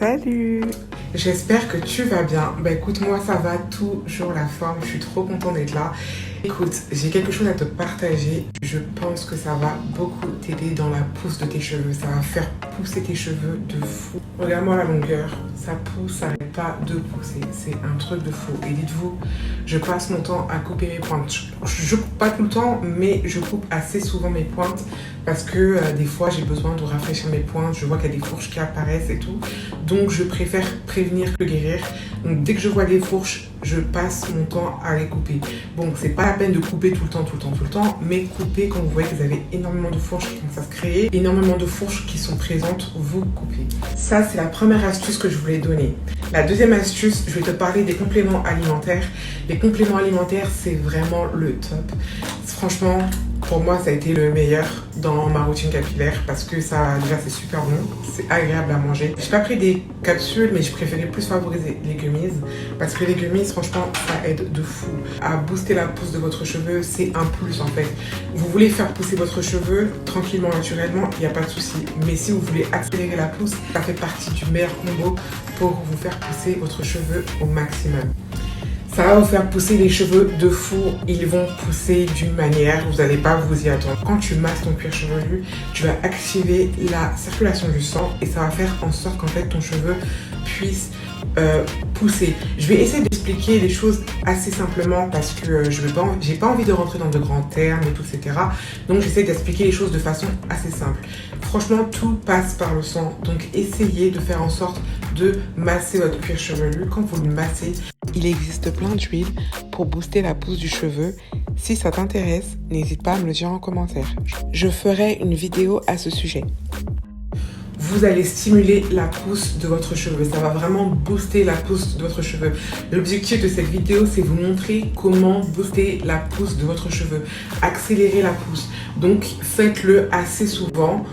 Salut! J'espère que tu vas bien. Bah écoute, moi ça va toujours la forme, je suis trop contente d'être là. Écoute, j'ai quelque chose à te partager. Je pense que ça va beaucoup t'aider dans la pousse de tes cheveux. Ça va faire pousser tes cheveux de fou. Regarde-moi la longueur, ça pousse, ça n'arrête pas de pousser. C'est un truc de fou. Et dites-vous, je passe mon temps à couper mes pointes. Je coupe pas tout le temps, mais je coupe assez souvent mes pointes parce que des fois j'ai besoin de rafraîchir mes pointes. Je vois qu'il y a des fourches qui apparaissent et tout. Donc je préfère prévenir que guérir. Donc dès que je vois des fourches, je passe mon temps à les couper. Bon, c'est pas la peine de couper tout le temps, mais couper quand vous voyez que vous avez énormément de fourches qui commencent à se créer, énormément de fourches qui sont présentes, vous coupez. Ça, c'est la première astuce que je voulais donner. La deuxième astuce, je vais te parler des compléments alimentaires. Les compléments alimentaires, c'est vraiment le top. Franchement, pour moi, ça a été le meilleur dans ma routine capillaire parce que ça, déjà, c'est super bon, c'est agréable à manger. J'ai pas pris des capsules, mais je préférais plus favoriser les gummies parce que les gummies, franchement, ça aide de fou à booster la pousse de votre cheveu. C'est un plus en fait. Vous voulez faire pousser votre cheveu tranquillement, naturellement, il n'y a pas de souci. Mais si vous voulez accélérer la pousse, ça fait partie du meilleur combo pour vous faire pousser votre cheveu au maximum. Ça va vous faire pousser les cheveux de fou. Ils vont pousser d'une manière, vous n'allez pas vous y attendre. Quand tu masses ton cuir chevelu, tu vas activer la circulation du sang et ça va faire en sorte qu'en fait ton cheveu puisse pousser. Je vais essayer d'expliquer les choses assez simplement parce que j'ai pas envie de rentrer dans de grands termes et tout, etc. Donc j'essaie d'expliquer les choses de façon assez simple. Franchement, tout passe par le sang. Donc essayez de faire en sorte de masser votre cuir chevelu. Quand vous le massez, il existe plein d'huiles pour booster la pousse du cheveu. Si ça t'intéresse, n'hésite pas à me le dire en commentaire. Je ferai une vidéo à ce sujet. Vous allez stimuler la pousse de votre cheveu. Ça va vraiment booster la pousse de votre cheveu. L'objectif de cette vidéo, c'est vous montrer comment booster la pousse de votre cheveu. Accélérer la pousse. Donc, faites-le assez souvent.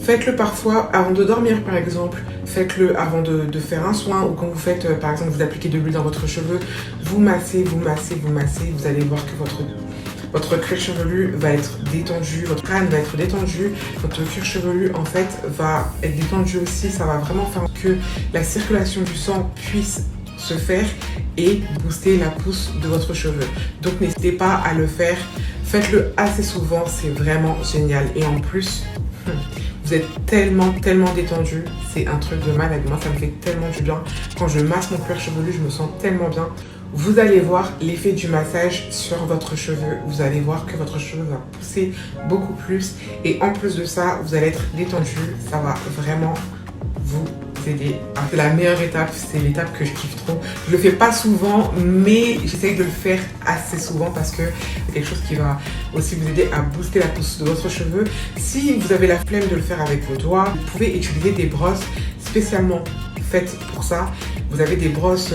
Faites-le parfois avant de dormir, par exemple. Faites-le avant de faire un soin ou quand vous faites, par exemple, vous appliquez de l'huile dans votre cheveu. Vous massez, vous massez, vous massez. Vous allez voir que votre cuir chevelu va être détendu, votre crâne va être détendu, votre cuir chevelu en fait va être détendu aussi. Ça va vraiment faire que la circulation du sang puisse se faire et booster la pousse de votre cheveu. Donc n'hésitez pas à le faire. Faites-le assez souvent, c'est vraiment génial. Et en plus, vous êtes tellement détendu, c'est un truc de malade. Moi, ça me fait tellement du bien. Quand je masse mon cuir chevelu, je me sens tellement bien. Vous allez voir l'effet du massage sur votre cheveu. Vous allez voir que votre cheveu va pousser beaucoup plus. Et en plus de ça, vous allez être détendu. Ça va vraiment vous aider. C'est la meilleure étape, c'est l'étape que je kiffe trop. Je le fais pas souvent, mais j'essaye de le faire assez souvent parce que c'est quelque chose qui va aussi vous aider à booster la pousse de votre cheveu. Si vous avez la flemme de le faire avec vos doigts, vous pouvez utiliser des brosses spécialement faites pour ça. Vous avez des brosses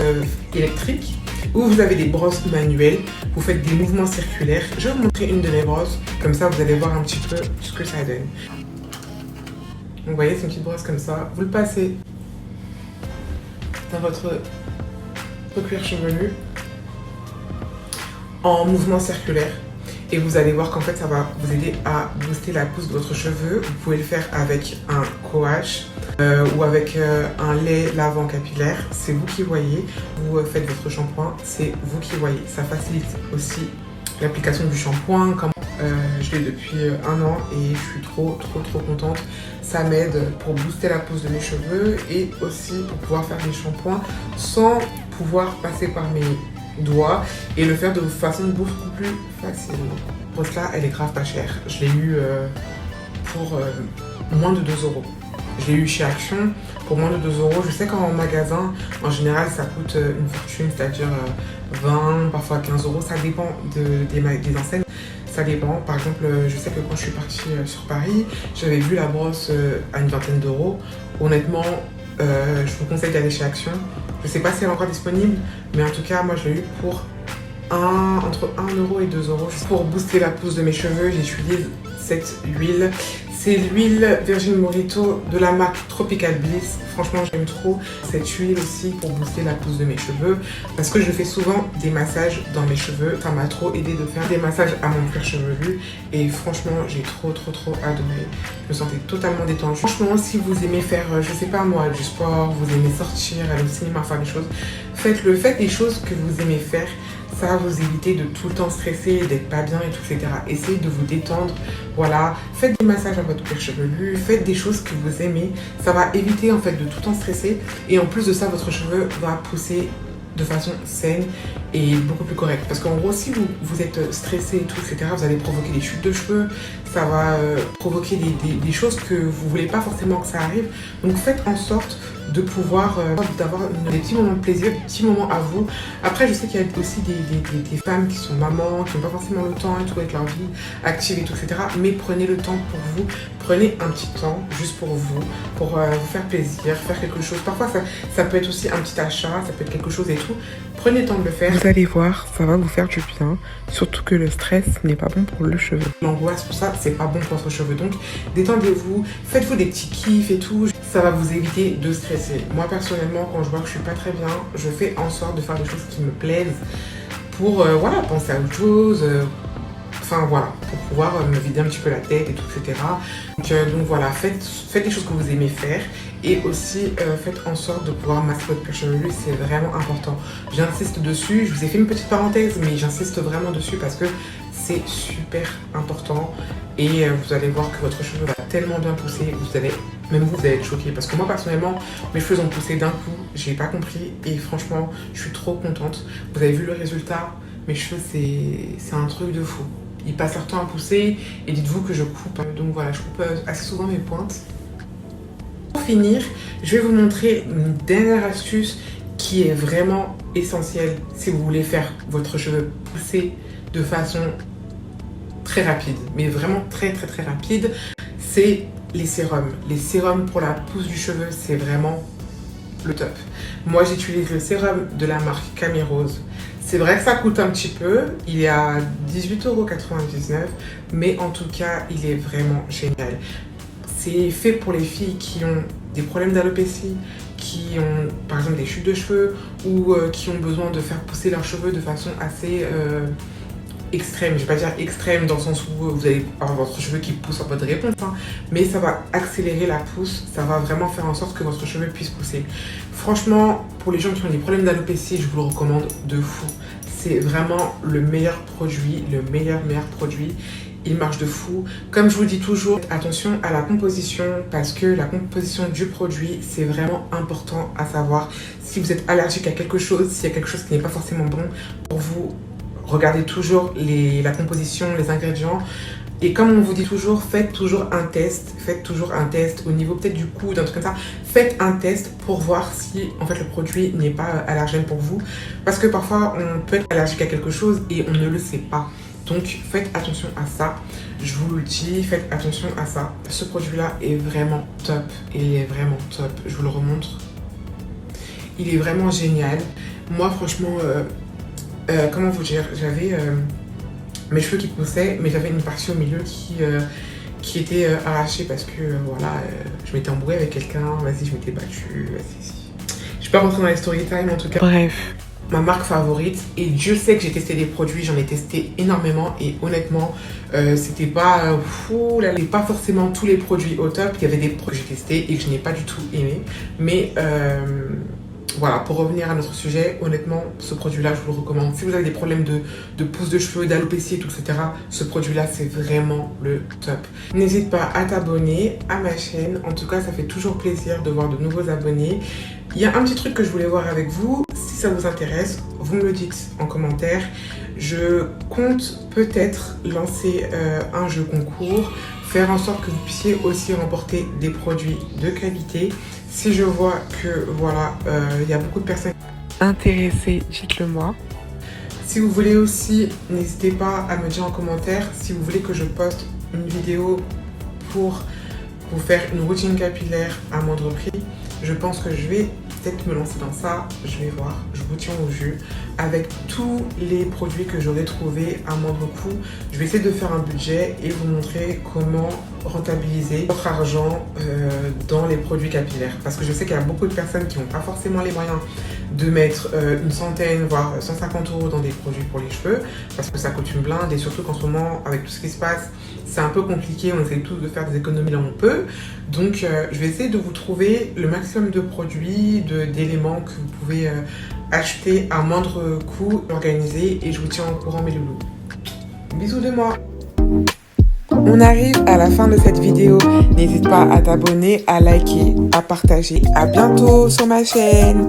électriques ou vous avez des brosses manuelles. Vous faites des mouvements circulaires. Je vais vous montrer une de mes brosses, comme ça vous allez voir un petit peu ce que ça donne. Vous voyez, c'est une petite brosse comme ça. Vous le passez dans votre cuir chevelu en mouvement circulaire. Et vous allez voir qu'en fait, ça va vous aider à booster la pousse de votre cheveu. Vous pouvez le faire avec un coage ou avec un lait lavant capillaire. C'est vous qui voyez. Vous faites votre shampoing, c'est vous qui voyez. Ça facilite aussi l'application du shampoing. Je l'ai depuis un an et je suis trop contente. Ça m'aide pour booster la pousse de mes cheveux et aussi pour pouvoir faire des shampoings sans pouvoir passer par mes doigts et le faire de façon beaucoup plus facile. Cette brosse-là, elle est grave pas chère. Je l'ai eu pour moins de 2 €. Je l'ai eu chez Action pour moins de 2 €. Je sais qu'en magasin, en général, ça coûte une fortune, c'est-à-dire 20, parfois 15 €. Ça dépend des enseignes. Ça dépend. Par exemple, je sais que quand je suis partie sur Paris, j'avais vu la brosse à une vingtaine d'euros. Honnêtement, je vous conseille d'aller chez Action. Je ne sais pas si elle est encore disponible, mais en tout cas, moi, je l'ai eu pour entre 1 € et 2 €. Pour booster la pousse de mes cheveux, j'utilise cette huile. C'est l'huile Virgin Morito de la marque Tropical Bliss. Franchement, j'aime trop cette huile aussi pour booster la pousse de mes cheveux parce que je fais souvent des massages dans mes cheveux. Ça m'a trop aidé de faire des massages à mon cuir chevelu et franchement, j'ai trop adoré. Je me sentais totalement détendue. Franchement, si vous aimez faire, je sais pas moi, du sport, vous aimez sortir, aller au cinéma, faire des choses, faites-le. Faites les choses que vous aimez faire. Ça va vous éviter de tout le temps stresser, d'être pas bien et tout, etc. Essayez de vous détendre, voilà. Faites des massages à votre cuir chevelu, faites des choses que vous aimez. Ça va éviter en fait de tout le temps stresser. Et en plus de ça, votre cheveu va pousser de façon saine et beaucoup plus correcte. Parce qu'en gros, si vous êtes stressé et tout, etc., vous allez provoquer des chutes de cheveux, ça va provoquer des choses que vous voulez pas forcément que ça arrive. Donc faites en sorte de pouvoir d'avoir des petits moments de plaisir, des petits moments à vous. Après, je sais qu'il y a aussi des femmes qui sont mamans, qui n'ont pas forcément le temps et tout avec leur vie active et tout, etc. Mais prenez le temps pour vous. Prenez un petit temps juste pour vous faire plaisir, faire quelque chose. Parfois, ça peut être aussi un petit achat, ça peut être quelque chose et tout. Prenez le temps de le faire. Vous allez voir, ça va vous faire du bien. Surtout que le stress n'est pas bon pour le cheveu. L'angoisse, tout ça, c'est pas bon pour votre cheveu. Donc, détendez-vous, faites-vous des petits kiffs et tout. Ça va vous éviter de stresser. Moi, personnellement, quand je vois que je suis pas très bien, je fais en sorte de faire des choses qui me plaisent pour, voilà, penser à autre chose. Enfin voilà, pour pouvoir me vider un petit peu la tête et tout, etc. Donc voilà, faites les choses que vous aimez faire et aussi faites en sorte de pouvoir masser votre cuir chevelu, c'est vraiment important. J'insiste dessus, je vous ai fait une petite parenthèse, mais j'insiste vraiment dessus parce que c'est super important et vous allez voir que votre cheveu va tellement bien pousser, même vous allez être choqués parce que moi personnellement, mes cheveux ont poussé d'un coup, j'ai pas compris et franchement, je suis trop contente. Vous avez vu le résultat, mes cheveux c'est un truc de fou. Ils passent leur temps à pousser et dites-vous que je coupe. Donc voilà, je coupe assez souvent mes pointes. Pour finir, je vais vous montrer une dernière astuce qui est vraiment essentielle si vous voulez faire votre cheveu pousser de façon très rapide. Mais vraiment très rapide. C'est les sérums. Les sérums pour la pousse du cheveu, c'est vraiment le top. Moi, j'utilise le sérum de la marque Camirose. C'est vrai que ça coûte un petit peu, il est à 18,99 €, mais en tout cas, il est vraiment génial. C'est fait pour les filles qui ont des problèmes d'alopécie, qui ont par exemple des chutes de cheveux ou qui ont besoin de faire pousser leurs cheveux de façon assez extrême. Je vais pas dire extrême dans le sens où vous allez avoir votre cheveu qui pousse en votre réponse, hein, mais ça va accélérer la pousse, ça va vraiment faire en sorte que votre cheveu puisse pousser. Franchement, pour les gens qui ont des problèmes d'alopécie, je vous le recommande de fou. C'est vraiment le meilleur produit, le meilleur produit. Il marche de fou. Comme je vous dis toujours, attention à la composition parce que la composition du produit, c'est vraiment important à savoir. Si vous êtes allergique à quelque chose, s'il y a quelque chose qui n'est pas forcément bon pour vous, regardez toujours la composition, les ingrédients. Et comme on vous dit toujours, faites toujours un test au niveau peut-être du coude, un truc comme ça. Faites un test pour voir si en fait le produit n'est pas allergène pour vous. Parce que parfois on peut être allergique à quelque chose et on ne le sait pas. Donc faites attention à ça. Je vous le dis, faites attention à ça. Ce produit-là est vraiment top. Il est vraiment top. Je vous le remontre. Il est vraiment génial. Moi franchement, comment vous dire, j'avais mes cheveux qui poussaient, mais j'avais une partie au milieu qui était arrachée parce que voilà, je m'étais embrouillée avec quelqu'un, vas-y, je m'étais battue, vas-y. Je vais pas rentrer dans les story time en tout cas. Bref, ma marque favorite, et Dieu sait que j'ai testé des produits, j'en ai testé énormément et honnêtement, c'était pas fou, là, pas forcément tous les produits au top, il y avait des produits que j'ai testés et que je n'ai pas du tout aimé, mais voilà, pour revenir à notre sujet, honnêtement, ce produit-là, je vous le recommande. Si vous avez des problèmes de pousse de cheveux, d'alopécie et tout, etc., ce produit-là, c'est vraiment le top. N'hésite pas à t'abonner à ma chaîne. En tout cas, ça fait toujours plaisir de voir de nouveaux abonnés. Il y a un petit truc que je voulais voir avec vous. Si ça vous intéresse, vous me le dites en commentaire. Je compte peut-être lancer un jeu concours, faire en sorte que vous puissiez aussi remporter des produits de qualité. Si je vois que voilà, il y a beaucoup de personnes intéressées, dites-le moi. Si vous voulez aussi, n'hésitez pas à me dire en commentaire si vous voulez que je poste une vidéo pour vous faire une routine capillaire à moindre prix. Je pense que je vais peut-être me lancer dans ça, je vais voir, je vous tiens au jus. Avec tous les produits que j'aurai trouvés à moindre coût, je vais essayer de faire un budget et vous montrer comment rentabiliser votre argent dans les produits capillaires. Parce que je sais qu'il y a beaucoup de personnes qui n'ont pas forcément les moyens de mettre une centaine, voire 150 € dans des produits pour les cheveux, parce que ça coûte une blinde, et surtout qu'en ce moment, avec tout ce qui se passe, c'est un peu compliqué, on essaie tous de faire des économies là où on peut. Donc je vais essayer de vous trouver le maximum de produits, d'éléments que vous pouvez acheter à moindre coût, organiser, et je vous tiens au courant mes loulous. Bisous de moi. On arrive à la fin de cette vidéo. N'hésite pas à t'abonner, à liker, à partager. À bientôt sur ma chaîne.